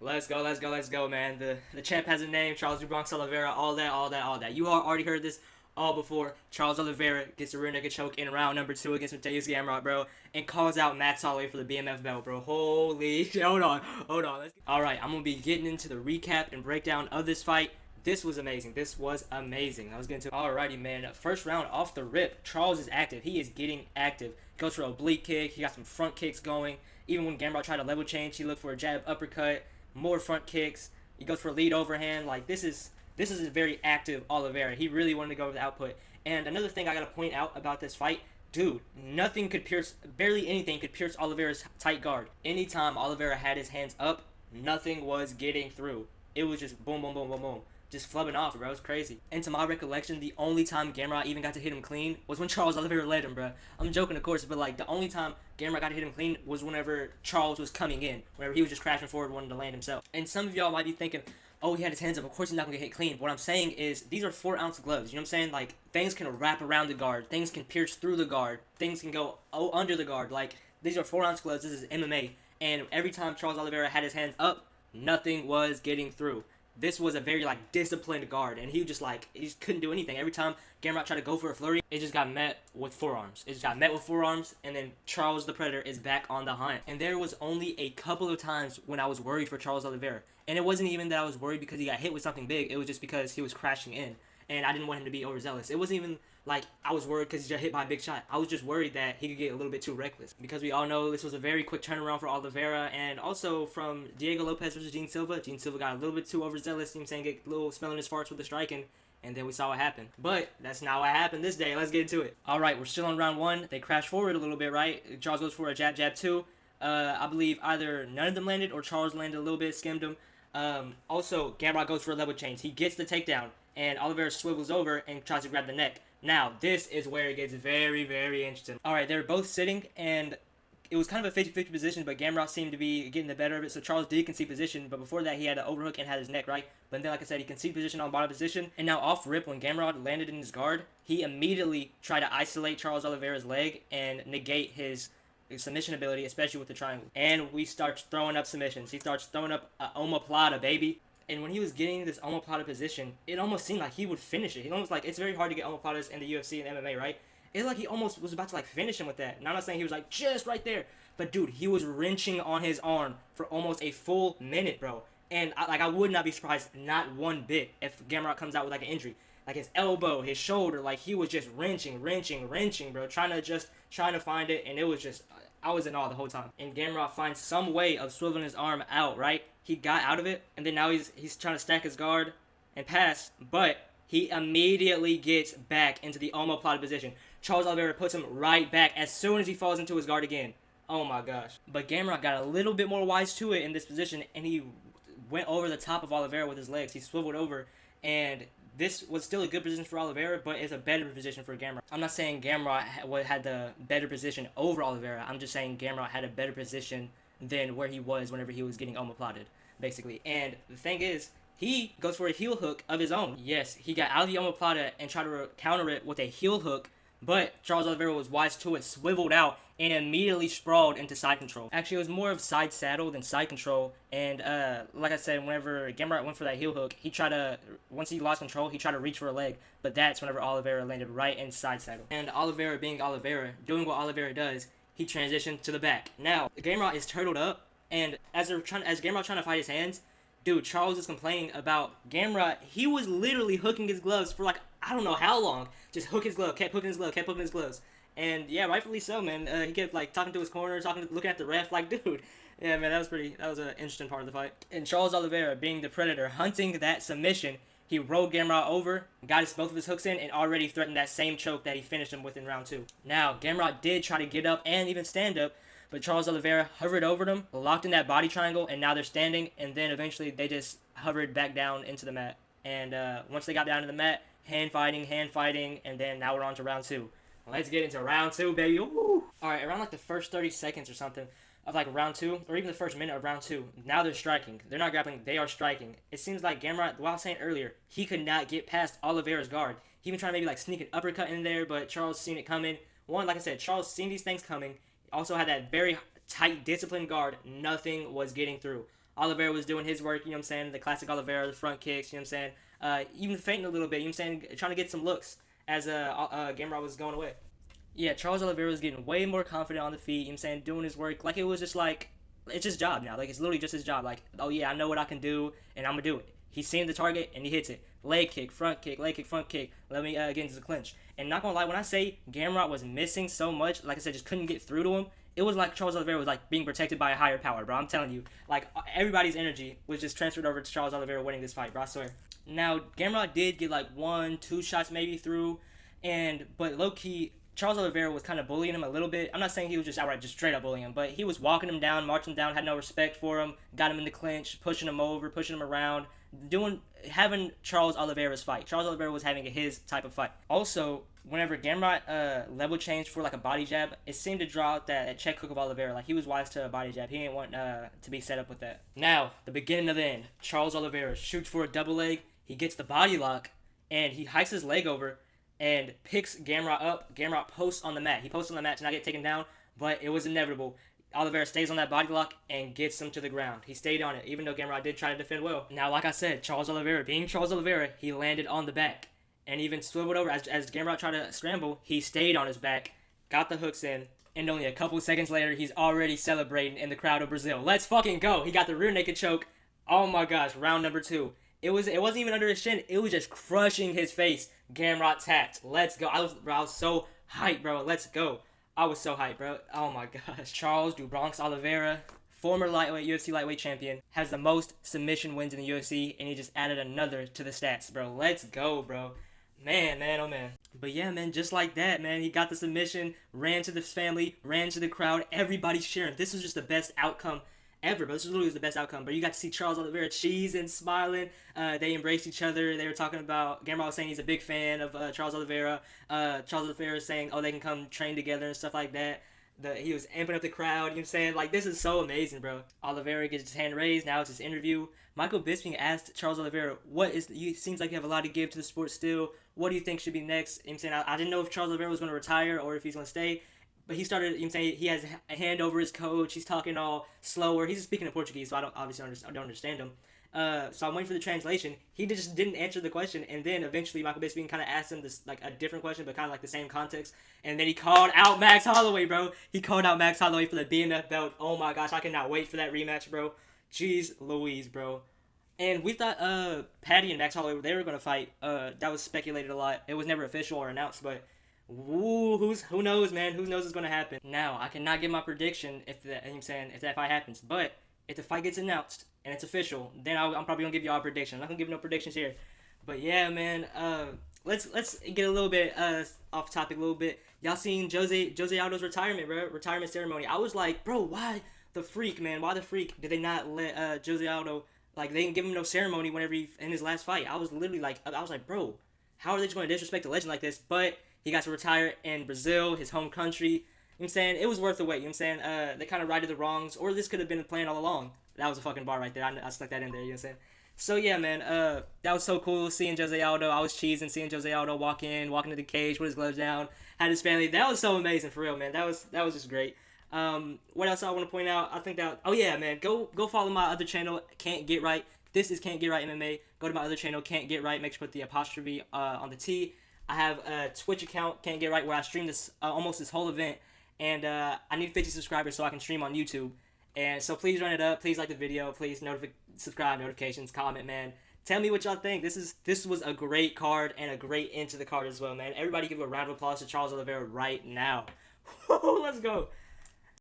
Let's go, man. The champ has a name, Charles DuBronx Oliveira, all that. You all already heard this all before. Charles Oliveira gets a rear naked choke in round number 2 against Mateus Gamrot, bro, and calls out Max Holloway for the BMF belt, bro. Holy shit. Hold on. Alright, I'm gonna be getting into the recap and breakdown of this fight. This was amazing. I was getting to alrighty, man. First round off the rip. Charles is active. He is getting active. Goes for a oblique kick. He got some front kicks going. Even when Gamrot tried a level change, he looked for a jab uppercut, more front kicks. He goes for a lead overhand. Like this is a very active Oliveira. He really wanted to go with the output. And another thing I gotta point out about this fight, dude, nothing could pierce, barely anything could pierce Oliveira's tight guard. Anytime Oliveira had his hands up, nothing was getting through. It was just boom, boom, boom, boom, boom. Just flubbing off, bro. It was crazy. And to my recollection, the only time Gamrot even got to hit him clean was when Charles Oliveira led him, bro. I'm joking, of course, but like the only time Gamrot got to hit him clean was whenever Charles was coming in, whenever he was just crashing forward, wanting to land himself. And some of y'all might be thinking, oh, he had his hands up. Of course, he's not gonna get hit clean. But what I'm saying is, these are 4-ounce gloves. You know what I'm saying? Like things can wrap around the guard, things can pierce through the guard, things can go under the guard. Like these are 4-ounce gloves. This is MMA, and every time Charles Oliveira had his hands up, nothing was getting through. This was a very like disciplined guard, and he just couldn't do anything. Every time Gamrot tried to go for a flurry, it just got met with forearms. And then Charles the Predator is back on the hunt. And there was only a couple of times when I was worried for Charles Oliveira, and it wasn't even that I was worried because he got hit with something big. It was just because he was crashing in, and I didn't want him to be overzealous. It wasn't even like I was worried because he got hit by a big shot. I was just worried that he could get a little bit too reckless, because we all know this was a very quick turnaround for Oliveira, and also from Diego Lopez versus Gene Silva. Gene Silva got a little bit too overzealous, you know what I'm saying, get a little smelling his farts with the striking, and then we saw what happened. But that's not what happened this day. Let's get into it. All right, we're still on round 1. They crash forward a little bit, right? Charles goes for a jab, jab 2. I believe either none of them landed or Charles landed a little bit, skimmed him. Also, Gamrot goes for a level change. He gets the takedown, and Oliveira swivels over and tries to grab the neck. Now, this is where it gets very, very interesting. Alright, they're both sitting, and it was kind of a 50-50 position, but Gamrot seemed to be getting the better of it, so Charles did concede position, but before that he had an overhook and had his neck, right? But then, like I said, he conceded position on bottom position, and now off rip, when Gamrot landed in his guard, he immediately tried to isolate Charles Oliveira's leg and negate his submission ability, especially with the triangle. And we start throwing up submissions. He starts throwing up a omoplata, baby. And when he was getting this omoplata position, it almost seemed like he would finish it. He almost like, it's very hard to get omoplatas in the UFC and MMA, right? It's like he almost was about to like finish him with that. Now I'm not saying he was like just right there, but dude, he was wrenching on his arm for almost a full minute, bro. And I would not be surprised, not one bit, if Gamrot comes out with like an injury. Like his elbow, his shoulder, like he was just wrenching, bro, trying to find it, and it was just, I was in awe the whole time. And Gamrot finds some way of swiveling his arm out, right? He got out of it, and then now he's trying to stack his guard and pass, but he immediately gets back into the omoplata position. Charles Oliveira puts him right back as soon as he falls into his guard again. Oh my gosh. But Gamrot got a little bit more wise to it in this position, and he went over the top of Oliveira with his legs. He swiveled over, and this was still a good position for Oliveira, but it's a better position for Gamrot. I'm not saying Gamrot had the better position over Oliveira. I'm just saying Gamrot had a better position than where he was whenever he was getting omoplated, basically. And the thing is, he goes for a heel hook of his own. Yes, he got out of the omoplata and tried to counter it with a heel hook, but Charles Oliveira was wise to it, swiveled out, and immediately sprawled into side control. Actually, it was more of side saddle than side control, and like I said, whenever Gamrot went for that heel hook, he tried to, once he lost control, he tried to reach for a leg, but that's whenever Oliveira landed right in side saddle. And Oliveira being Oliveira, doing what Oliveira does, he transitioned to the back. Now, Gamrot is turtled up, and as Gamrot trying to fight his hands, dude, Charles is complaining about Gamrot. He was literally hooking his gloves for like, I don't know how long. Just hook his glove, kept hooking his gloves. And yeah, rightfully so, man. He kept like talking to his corner, looking at the ref, like, dude. Yeah, man, that was an interesting part of the fight. And Charles Oliveira, being the Predator, hunting that submission, he rolled Gamrot over, got both of his hooks in, and already threatened that same choke that he finished him with in round 2. Now, Gamrot did try to get up and even stand up, but Charles Oliveira hovered over them, locked in that body triangle, and now they're standing, and then eventually they just hovered back down into the mat. And once they got down to the mat, hand fighting, and then now we're on to round 2. Let's get into round 2, baby. Ooh. Alright, around like the first 30 seconds or something of like round 2, or even the first minute of round 2, now they're striking. They're not grappling, they are striking. It seems like Gamrot, what I was saying earlier, he could not get past Oliveira's guard. He even tried to maybe like sneak an uppercut in there, but Charles seen it coming. One, like I said, Charles seen these things coming. Also had that very tight, disciplined guard. Nothing was getting through. Oliveira was doing his work, you know what I'm saying? The classic Oliveira, the front kicks, you know what I'm saying? Even fainting a little bit, you know what I'm saying? Trying to get some looks as gamrot was going away. Yeah, Charles Oliveira was getting way more confident on the feet, you know what I'm saying? Doing his work like it was just like, it's his job now. Like, it's literally just his job. Like, oh yeah, I know what I can do, and I'm going to do it. He's seeing the target, and he hits it. Leg kick, front kick, leg kick, front kick. Let me get into the clinch. And not going to lie, when I say gamrot was missing so much, like I said, just couldn't get through to him, it was like Charles Oliveira was like being protected by a higher power, bro. I'm telling you. Like, everybody's energy was just transferred over to Charles Oliveira winning this fight, bro. I swear. Now, gamrot did get like 1-2 shots maybe through, but low-key, Charles Oliveira was kind of bullying him a little bit. I'm not saying he was just outright, just straight up bullying him, but he was walking him down, marching him down, had no respect for him, got him in the clinch, pushing him over, pushing him around, having Charles Oliveira's fight. Charles Oliveira was having his type of fight. Also, whenever gamrot level changed for like a body jab, it seemed to draw out that check hook of Oliveira. Like, he was wise to a body jab. He didn't want to be set up with that. Now, the beginning of the end. Charles Oliveira shoots for a double leg. He gets the body lock, and he hikes his leg over and picks gamrot up. Gamrot posts on the mat. He posts on the mat to not get taken down, but it was inevitable. Oliveira stays on that body lock and gets him to the ground. He stayed on it, even though gamrot did try to defend well. Now, like I said, Charles Oliveira, being Charles Oliveira, he landed on the back and even swiveled over. As gamrot tried to scramble, he stayed on his back, got the hooks in, and only a couple seconds later, he's already celebrating in the crowd of Brazil. Let's fucking go. He got the rear naked choke. Oh my gosh, round number 2. It wasn't even under his chin. It was just crushing his face. Gamrot tapped. Let's go. I was so hyped, bro. Let's go. I was so hyped, bro. Oh my gosh. Charles do Bronx Oliveira, former UFC lightweight champion, has the most submission wins in the UFC, and he just added another to the stats, bro. Let's go, bro. Man, oh man. But yeah, man, just like that, man, he got the submission, ran to the family, ran to the crowd. Everybody's cheering. This was just the best outcome ever, but this was literally the best outcome. But you got to see Charles Oliveira cheesing, smiling. They embraced each other. They were talking about, gamrot was saying he's a big fan of Charles Oliveira. Charles Oliveira was saying, oh, they can come train together and stuff like that. He was amping up the crowd, you know what I'm saying? Like, this is so amazing, bro. Oliveira gets his hand raised. Now it's his interview. Michael Bisping asked Charles Oliveira, seems like you have a lot to give to the sport still. What do you think should be next? You know what I'm saying? I didn't know if Charles Oliveira was going to retire or if he's going to stay. But he started, you know what I'm saying, he has a hand over his coach. He's talking all slower. He's speaking in Portuguese, so I don't understand him. So I'm waiting for the translation. He just didn't answer the question, and then eventually Michael Bisping kind of asked him this, like, a different question, but kind of like the same context. And then he called out Max Holloway, bro. He called out Max Holloway for the BMF belt. Oh my gosh, I cannot wait for that rematch, bro. Jeez Louise, bro. And we thought Patty and Max Holloway, they were gonna fight. That was speculated a lot. It was never official or announced, but who knows, man? Who knows what's gonna happen? Now, I cannot give my prediction if that fight happens. But if the fight gets announced and it's official, then I'm probably gonna give y'all a prediction. I'm not gonna give no predictions here. But yeah, man. Let's get a little bit off topic a little bit. Y'all seen Jose Aldo's retirement, bro? Retirement ceremony. I was like, bro, why the freak, man? Why the freak did they not let Jose Aldo, like, they didn't give him no ceremony whenever in his last fight? I was literally like, bro, how are they just gonna disrespect a legend like this? But he got to retire in Brazil, his home country. You know what I'm saying? It was worth the wait. You know what I'm saying? They kind of righted the wrongs, or this could have been the plan all along. That was a fucking bar right there. I stuck that in there. You know what I'm saying? So yeah, man. That was so cool seeing Jose Aldo. I was cheesing seeing Jose Aldo walk into the cage with his gloves down, had his family. That was so amazing, for real, man. That was just great. What else I want to point out? I think that, oh yeah, man, go follow my other channel, Can't Get Right. This is Can't Get Right MMA. Go to my other channel, Can't Get Right. Make sure to put the apostrophe on the T. I have a Twitch account, Can't Get Right, where I stream this almost this whole event, and I need 50 subscribers so I can stream on YouTube. And so please run it up. Please like the video. Please subscribe, notifications, comment, man. Tell me what y'all think. This was a great card and a great end to the card as well, man. Everybody give a round of applause to Charles Oliveira right now. Let's go.